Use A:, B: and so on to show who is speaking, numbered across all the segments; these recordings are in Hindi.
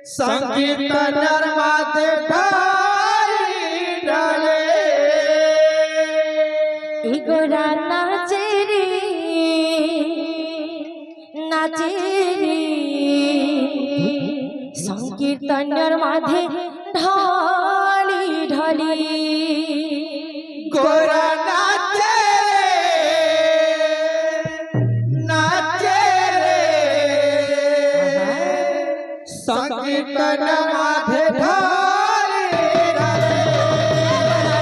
A: संकीर्तन माते ढाली ढाले
B: इगोरा नाचे रे संकीर्तन माधे ढाली ढाली
A: गोरा नाचे रे संकीर्तन माधे ढाली ढाले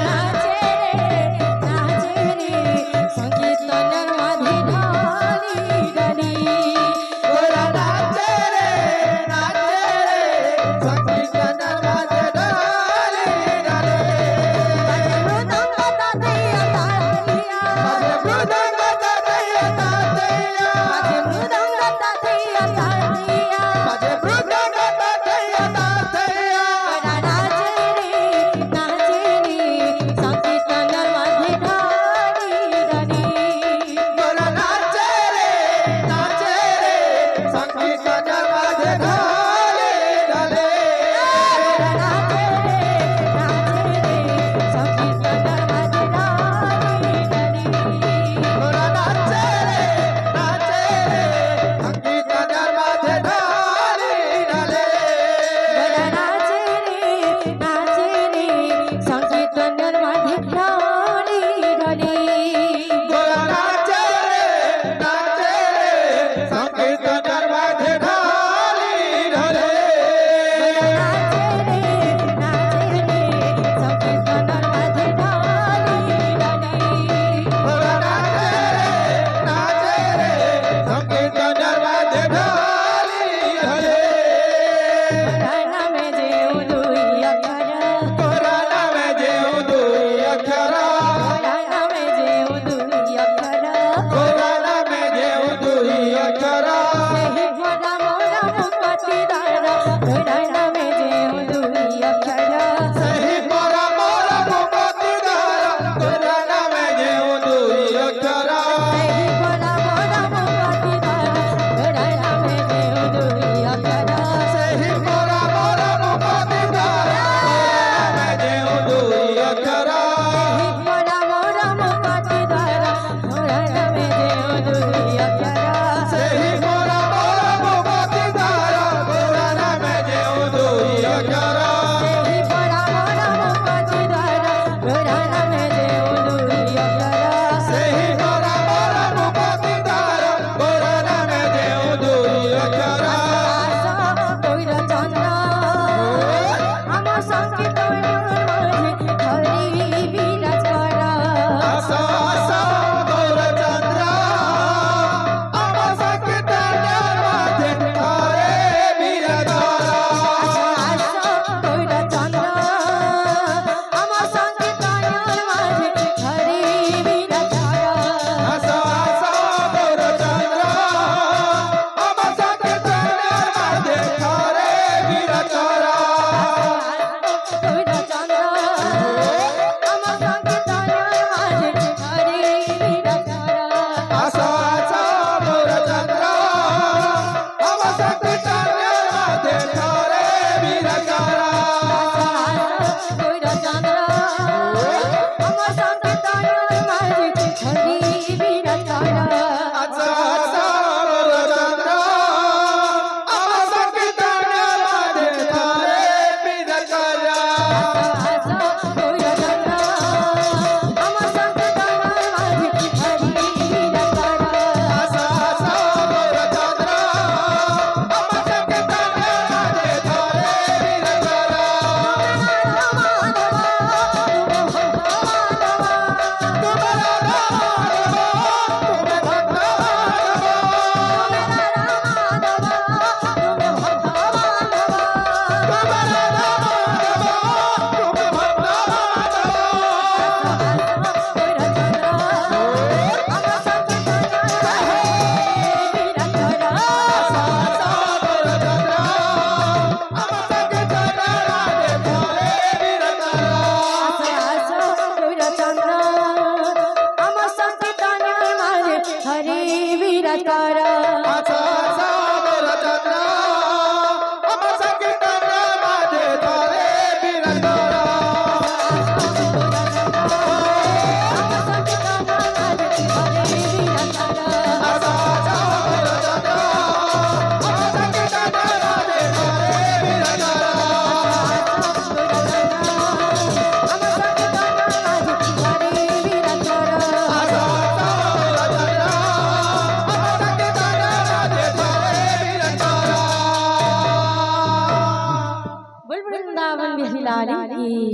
B: नाचे रे संकीर्तन माधे ढाली ढाली
A: गोरा नाचे रे संकीर्तन माधे ढाली ढाले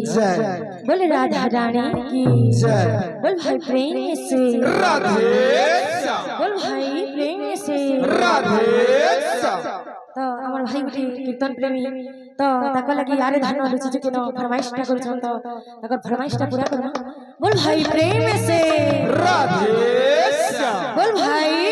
A: जय
B: बोल राधा रानी की
A: जय
B: बोल भाई प्रेम से
A: राधे श्याम
B: बोल भाई प्रेम से
A: राधे श्याम
B: तो আমার ভাই গুটি কীর্তন প্রেমী তো তাকে লাগি আরে ধান লুচি কেন ফরমাইশটা করছন তো তাকর ফরমাইশটা পুরা করবা बोल भाई प्रेम से
A: राधे श्याम
B: बोल भाई